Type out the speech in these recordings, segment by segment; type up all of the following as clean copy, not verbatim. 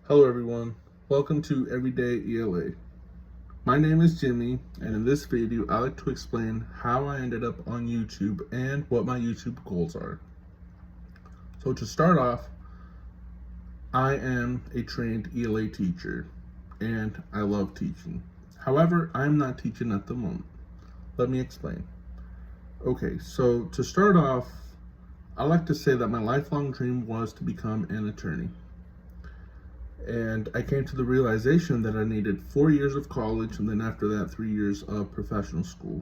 Hello everyone, welcome to Everyday ELA. My name is Jimmy, and in this video I like to explain how I ended up on YouTube and what my YouTube goals are. So to start off, I am a trained ELA teacher and I love teaching. However, I'm not teaching at the moment. Let me explain. Okay, so to start off, I like to say that my lifelong dream was to become an attorney. And I came to the realization that I needed 4 years of college and then after that 3 years of professional school.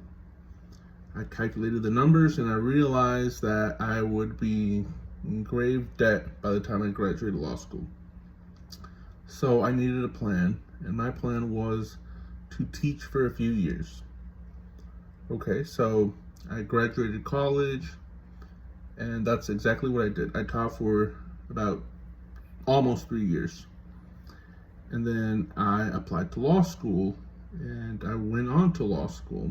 I calculated the numbers and I realized that I would be in grave debt by the time I graduated law school. So I needed a plan, and my plan was to teach for a few years. Okay, so I graduated college, and that's exactly what I did. I taught for about almost 3 years. And then I applied to law school and I went on to law school.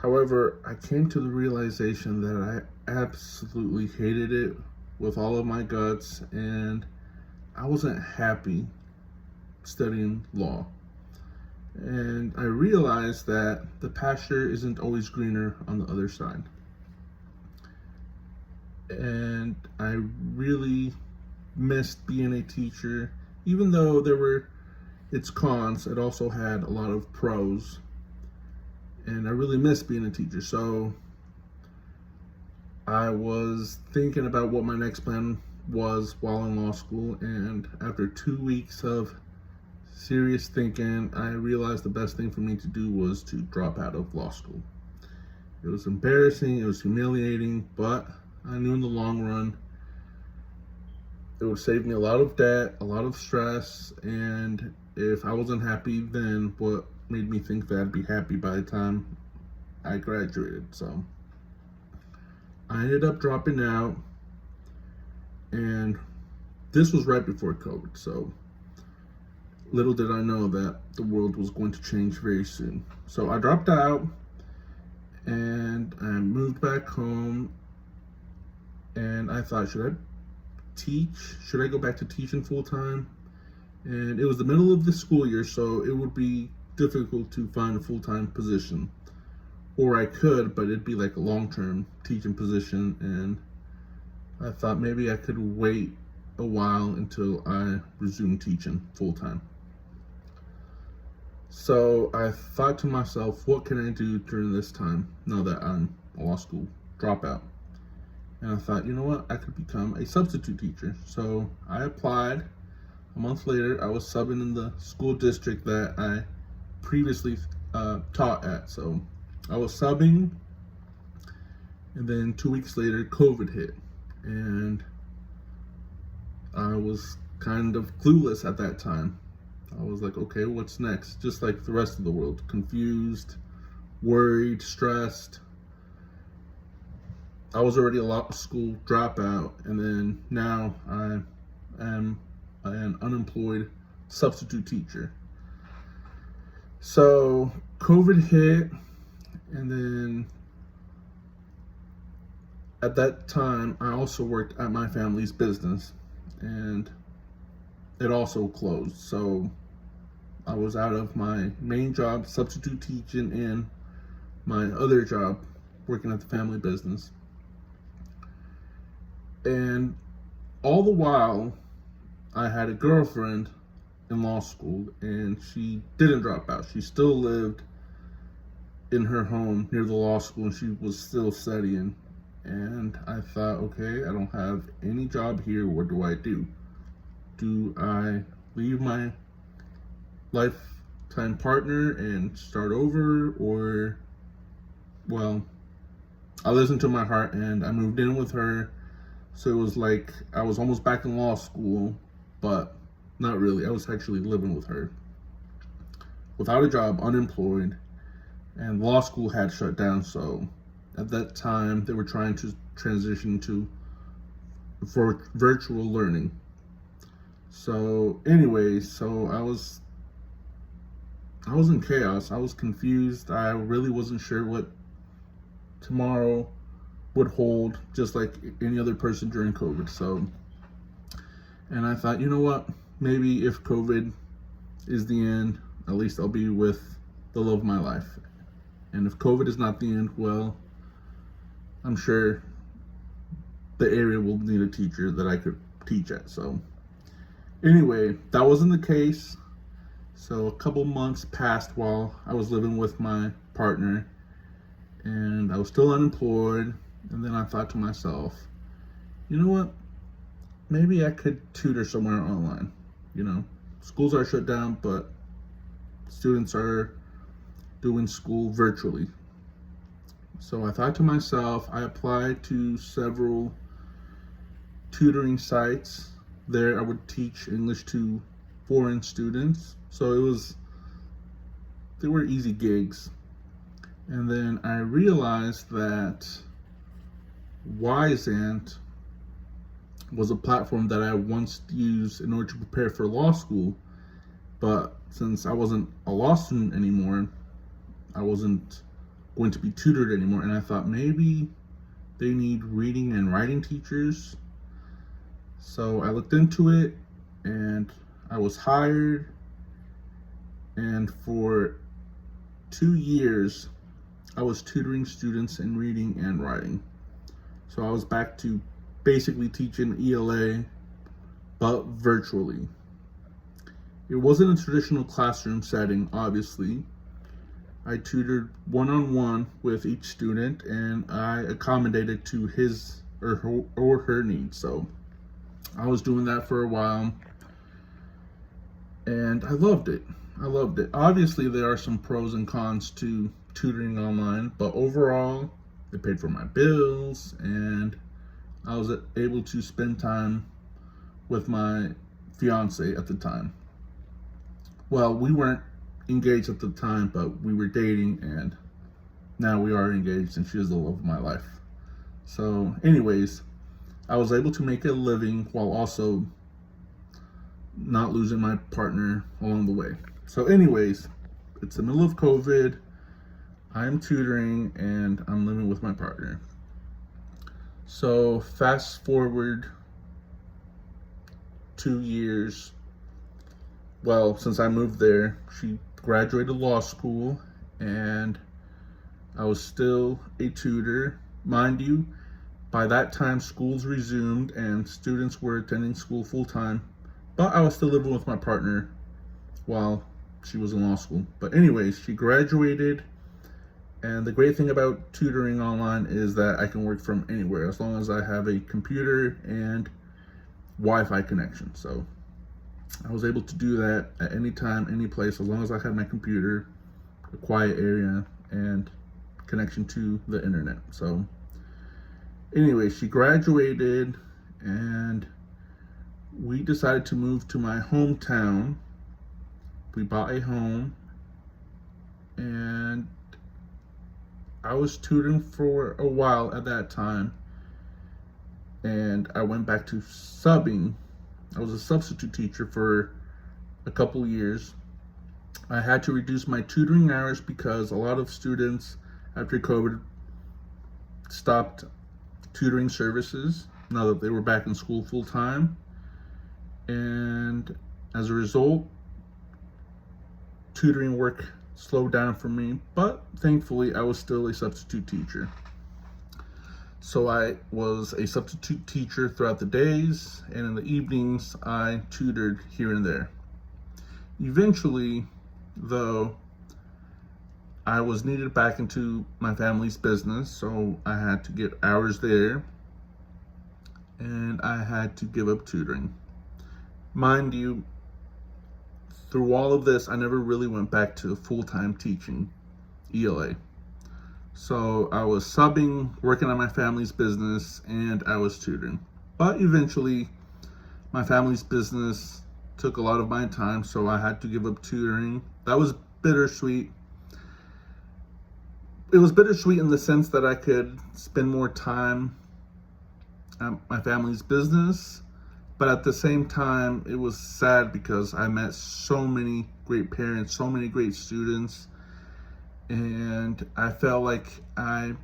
However, I came to the realization that I absolutely hated it with all of my guts, and I wasn't happy studying law. And I realized that the pasture isn't always greener on the other side. And I really missed being a teacher. Even though there were its cons, it also had a lot of pros. And I really miss being a teacher. So I was thinking about what my next plan was while in law school. And after 2 weeks of serious thinking, I realized the best thing for me to do was to drop out of law school. It was embarrassing, it was humiliating, but I knew in the long run it would save me a lot of debt, a lot of stress, and if I wasn't happy then, what made me think that I'd be happy by the time I graduated? So I ended up dropping out, and this was right before COVID, so little did I know that the world was going to change very soon. So I dropped out, and I moved back home, and I thought, should I teach? Should I go back to teaching full time? And it was the middle of the school year, so it would be difficult to find a full time position. Or I could, but it'd be like a long term teaching position, and I thought maybe I could wait a while until I resumed teaching full time. So I thought to myself, what can I do during this time now that I'm a law school dropout? And I thought, you know what, I could become a substitute teacher. So I applied. A month later, I was subbing in the school district that I previously taught at. So I was subbing, and then 2 weeks later, COVID hit. And I was kind of clueless at that time. I was like, okay, what's next? Just like the rest of the world, confused, worried, stressed. I was already a law school dropout, and then now I am an unemployed substitute teacher. So COVID hit, and then at that time I also worked at my family's business, and it also closed. So I was out of my main job, substitute teaching, and my other job, working at the family business. And all the while, I had a girlfriend in law school, and she didn't drop out. She still lived in her home near the law school, and she was still studying. And I thought, okay, I don't have any job here. What do I do? Do I leave my lifetime partner and start over? Or, well, I listened to my heart and I moved in with her. So it was like I was almost back in law school, but not really. I was actually living with her. Without a job, unemployed, and law school had shut down. So at that time, they were trying to transition to virtual learning. So anyways, so I was in chaos. I was confused. I really wasn't sure what tomorrow would hold, just like any other person during COVID. So And I thought, you know what? Maybe if COVID is the end, at least I'll be with the love of my life. And if COVID is not the end, well, I'm sure the area will need a teacher that I could teach at. So anyway, that wasn't the case. So a couple months passed while I was living with my partner, and I was still unemployed. And then I thought to myself, you know what? Maybe I could tutor somewhere online. Schools are shut down, but students are doing school virtually. So I thought to myself, I applied to several tutoring sites. There I would teach English to foreign students. So they were easy gigs. And then I realized that Wyzant was a platform that I once used in order to prepare for law school. But since I wasn't a law student anymore, I wasn't going to be tutored anymore. And I thought maybe they need reading and writing teachers. So I looked into it and I was hired. And for 2 years, I was tutoring students in reading and writing. So I was back to basically teaching ELA, but virtually. It wasn't a traditional classroom setting, obviously. I tutored one-on-one with each student, and I accommodated to his or her needs. So I was doing that for a while, and I loved it. Obviously, there are some pros and cons to tutoring online, but overall, it paid for my bills, and I was able to spend time with my fiance at the time. Well, we weren't engaged at the time, but we were dating, and now we are engaged, and she is the love of my life. So anyways, I was able to make a living while also not losing my partner along the way. So anyways, it's the middle of COVID. I'm tutoring and I'm living with my partner. So fast forward 2 years. Well, since I moved there, she graduated law school and I was still a tutor. Mind you, by that time schools resumed and students were attending school full time, but I was still living with my partner while she was in law school. But anyways, she graduated, and the great thing about tutoring online is that I can work from anywhere as long as I have a computer and Wi-Fi connection. So I was able to do that at any time, any place, as long as I had my computer, a quiet area, and connection to the internet. So anyway, she graduated and we decided to move to my hometown. We bought a home and I was tutoring for a while at that time, and I went back to subbing. I was a substitute teacher for a couple years. I had to reduce my tutoring hours because a lot of students after COVID stopped tutoring services now that they were back in school full time. And as a result, tutoring work slowed down for me, but thankfully I was still a substitute teacher. So I was a substitute teacher throughout the days, and in the evenings I tutored here and there. Eventually, though, I was needed back into my family's business, so I had to get hours there, and I had to give up tutoring. Mind you, through all of this, I never really went back to full-time teaching ELA. So I was subbing, working on my family's business, and I was tutoring. But eventually, my family's business took a lot of my time, so I had to give up tutoring. That was bittersweet. It was bittersweet in the sense that I could spend more time at my family's business, but at the same time, it was sad because I met so many great parents, so many great students, and I felt like I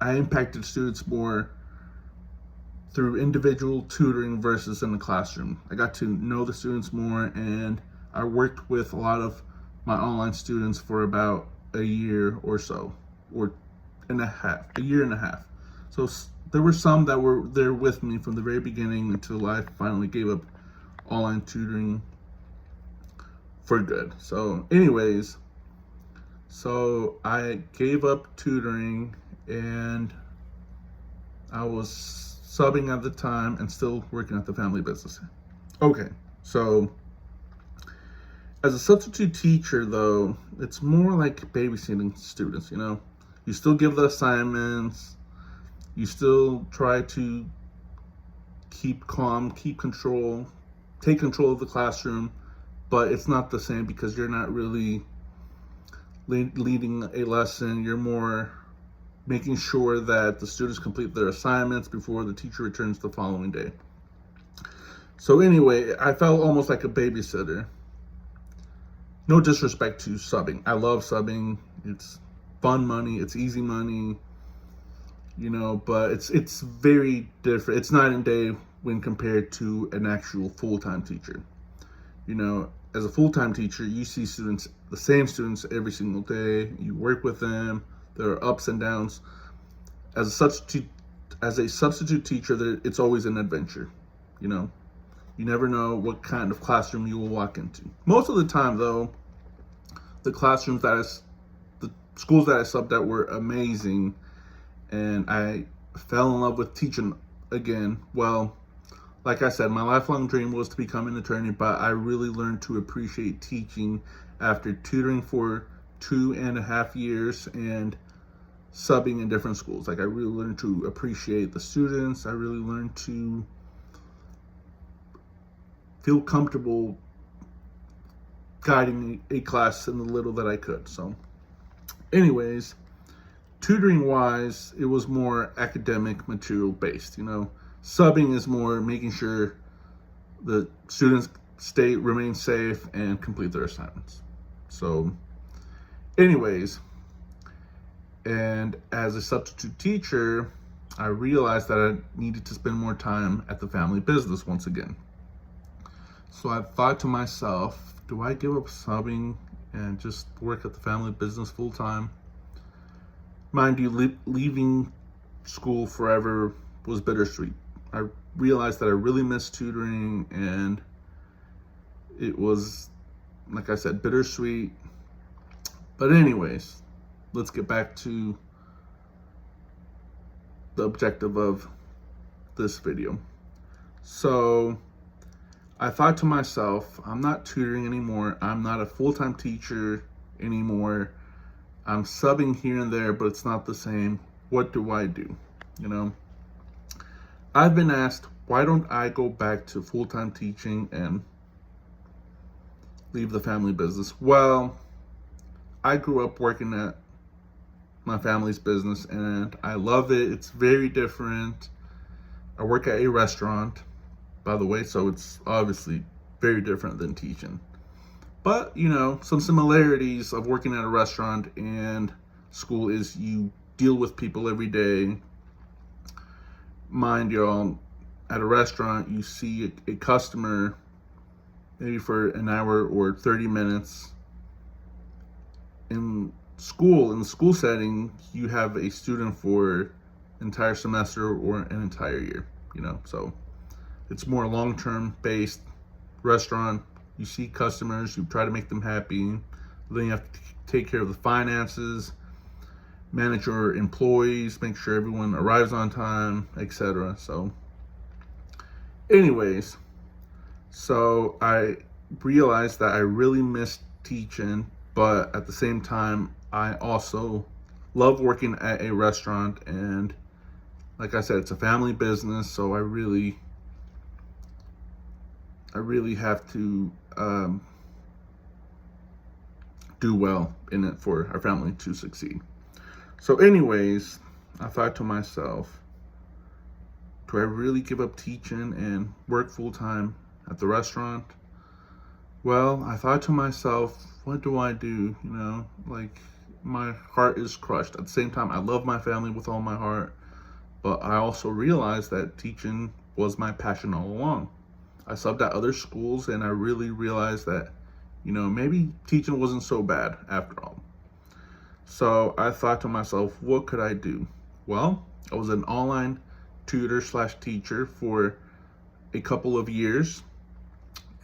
impacted students more through individual tutoring versus in the classroom. I got to know the students more, and I worked with a lot of my online students for about a year or so, or a year and a half. So there were some that were there with me from the very beginning until I finally gave up online tutoring for good. So anyways, so I gave up tutoring, and I was subbing at the time and still working at the family business. Okay, so as a substitute teacher, though, it's more like babysitting students, you know? You still give the assignments, you still try to keep calm, keep control, take control of the classroom, but it's not the same because you're not really leading a lesson. You're more making sure that the students complete their assignments before the teacher returns the following day. So anyway, I felt almost like a babysitter. No disrespect to subbing. I love subbing. It's fun money. It's easy money. You know, but it's very different. It's night and day when compared to an actual full-time teacher. You know, as a full-time teacher, you see students, the same students every single day. You work with them. There are ups and downs. As a substitute teacher, it's always an adventure. You know, you never know what kind of classroom you will walk into. Most of the time, though, the schools that I subbed at were amazing, and I fell in love with teaching again. Well, like I said, my lifelong dream was to become an attorney, but I really learned to appreciate teaching after tutoring for 2.5 years and subbing in different schools. Like, I really learned to appreciate the students. I really learned to feel comfortable guiding a class in the little that I could. So anyways, tutoring wise, it was more academic material based. You know, subbing is more making sure the students remain safe and complete their assignments. So anyways, and as a substitute teacher, I realized that I needed to spend more time at the family business once again. So I thought to myself, do I give up subbing and just work at the family business full time? Mind you, leaving school forever was bittersweet. I realized that I really missed tutoring, and it was, like I said, bittersweet. But anyways, let's get back to the objective of this video. So I thought to myself, I'm not tutoring anymore. I'm not a full-time teacher anymore. I'm subbing here and there, but it's not the same. What do I do? You know, I've been asked, why don't I go back to full-time teaching and leave the family business? Well, I grew up working at my family's business, and I love it. It's very different. I work at a restaurant, by the way, so it's obviously very different than teaching. But, you know, some similarities of working at a restaurant and school is you deal with people every day. Mind you, at a restaurant, you see a customer maybe for an hour or 30 minutes. In the school setting, you have a student for an entire semester or an entire year, you know, so it's more long-term based restaurant. You see customers, you try to make them happy. Then you have to take care of the finances, manage your employees, make sure everyone arrives on time, etc. So anyways, so I realized that I really missed teaching, but at the same time, I also love working at a restaurant, and like I said, it's a family business, so I really have to do well in it for our family to succeed. So anyways, I thought to myself, do I really give up teaching and work full-time at the restaurant? Well, I thought to myself, what do I do? You know, like, my heart is crushed. At the same time, I love my family with all my heart, But I also realized that teaching was my passion all along. I subbed at other schools and I really realized that, maybe teaching wasn't so bad after all. So I thought to myself, what could I do? Well, I was an online tutor slash teacher for a couple of years,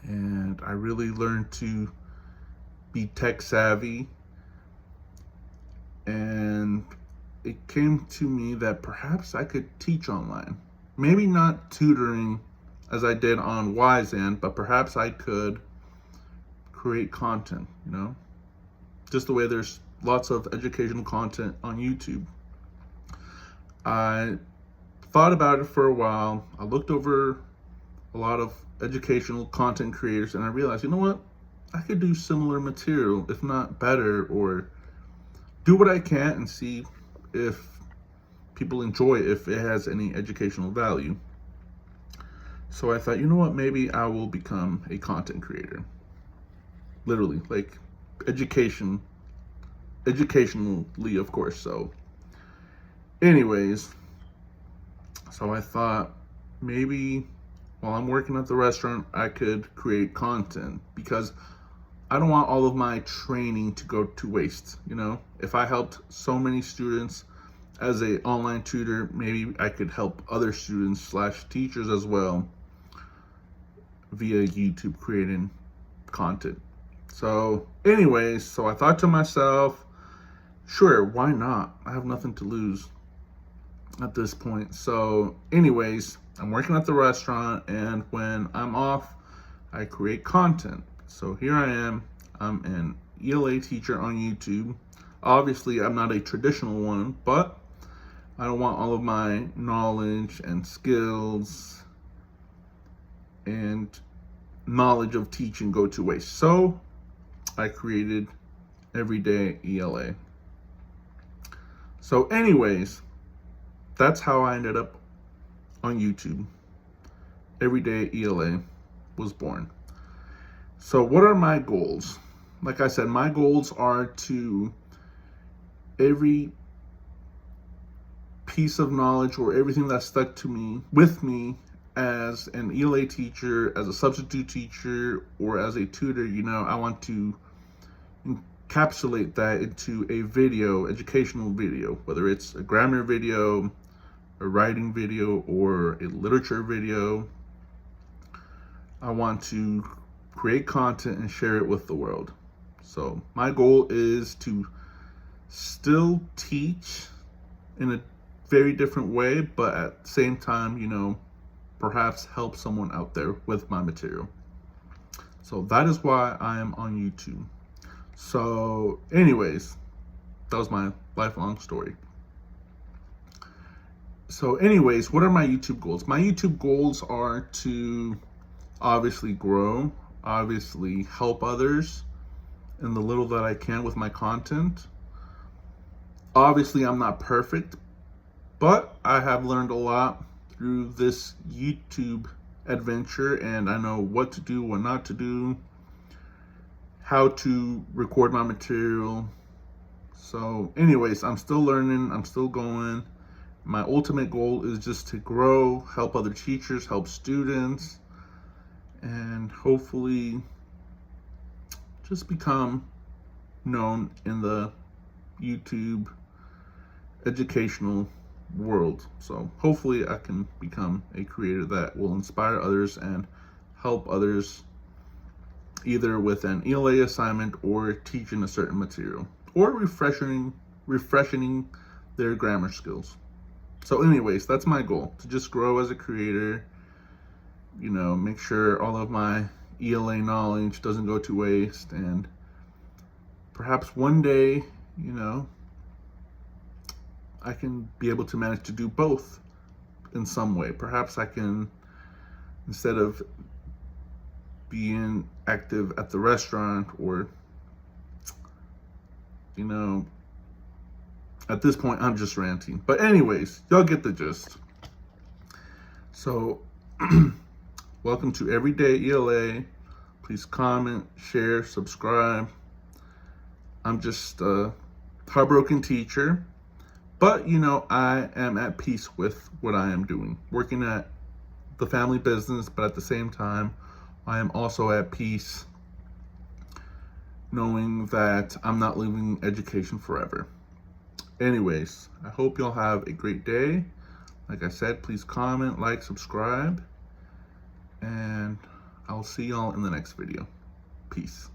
and I really learned to be tech savvy. And it came to me that perhaps I could teach online. Maybe not tutoring as I did on Wise End, but perhaps I could create content, just the way there's lots of educational content on YouTube. I thought about it for a while. I looked over a lot of educational content creators and I realized, you know what? I could do similar material, if not better, or do what I can and see if people enjoy it, if it has any educational value. So I thought, you know what? Maybe I will become a content creator. Literally, like educationally, of course. So anyways, so I thought maybe while I'm working at the restaurant, I could create content because I don't want all of my training to go to waste. If I helped so many students as an online tutor, maybe I could help other students slash teachers as well via YouTube creating content. So anyways, so I thought to myself, sure, why not? I have nothing to lose at this point. So anyways, I'm working at the restaurant, and when I'm off, I create content. So here I am. I'm an ELA teacher on YouTube. Obviously, I'm not a traditional one, but I don't want all of my knowledge and skills and knowledge of teaching go to waste. So I created Everyday ELA. So anyways, that's how I ended up on YouTube. Everyday ELA was born. So what are my goals? Like I said, my goals are to every piece of knowledge or everything that stuck with me as an ELA teacher, as a substitute teacher, or as a tutor, I want to encapsulate that into a video, educational video, whether it's a grammar video, a writing video, or a literature video. I want to create content and share it with the world. So my goal is to still teach in a very different way, but at the same time, perhaps help someone out there with my material. So that is why I am on YouTube. So anyways, that was my lifelong story. So anyways, what are my YouTube goals? My YouTube goals are to obviously grow, obviously help others in the little that I can with my content. Obviously, I'm not perfect, but I have learned a lot through this YouTube adventure, and I know what to do, what not to do, how to record my material. So anyways, I'm still learning, I'm still going. My ultimate goal is just to grow, help other teachers, help students, and hopefully just become known in the YouTube educational world. So hopefully I can become a creator that will inspire others and help others either with an ELA assignment or teaching a certain material or refreshing their grammar skills. So anyways, that's my goal, to just grow as a creator, make sure all of my ELA knowledge doesn't go to waste, and perhaps one day, I can be able to manage to do both in some way. Perhaps I can, instead of being active at the restaurant or, at this point I'm just ranting. But anyways, y'all get the gist. So, welcome to Everyday ELA. Please comment, share, subscribe. I'm just a heartbroken teacher, But, you know, I am at peace with what I am doing, working at the family business, but at the same time, I am also at peace knowing that I'm not leaving education forever. Anyways, I hope y'all have a great day. Like I said, please comment, like, subscribe, and I'll see y'all in the next video. Peace.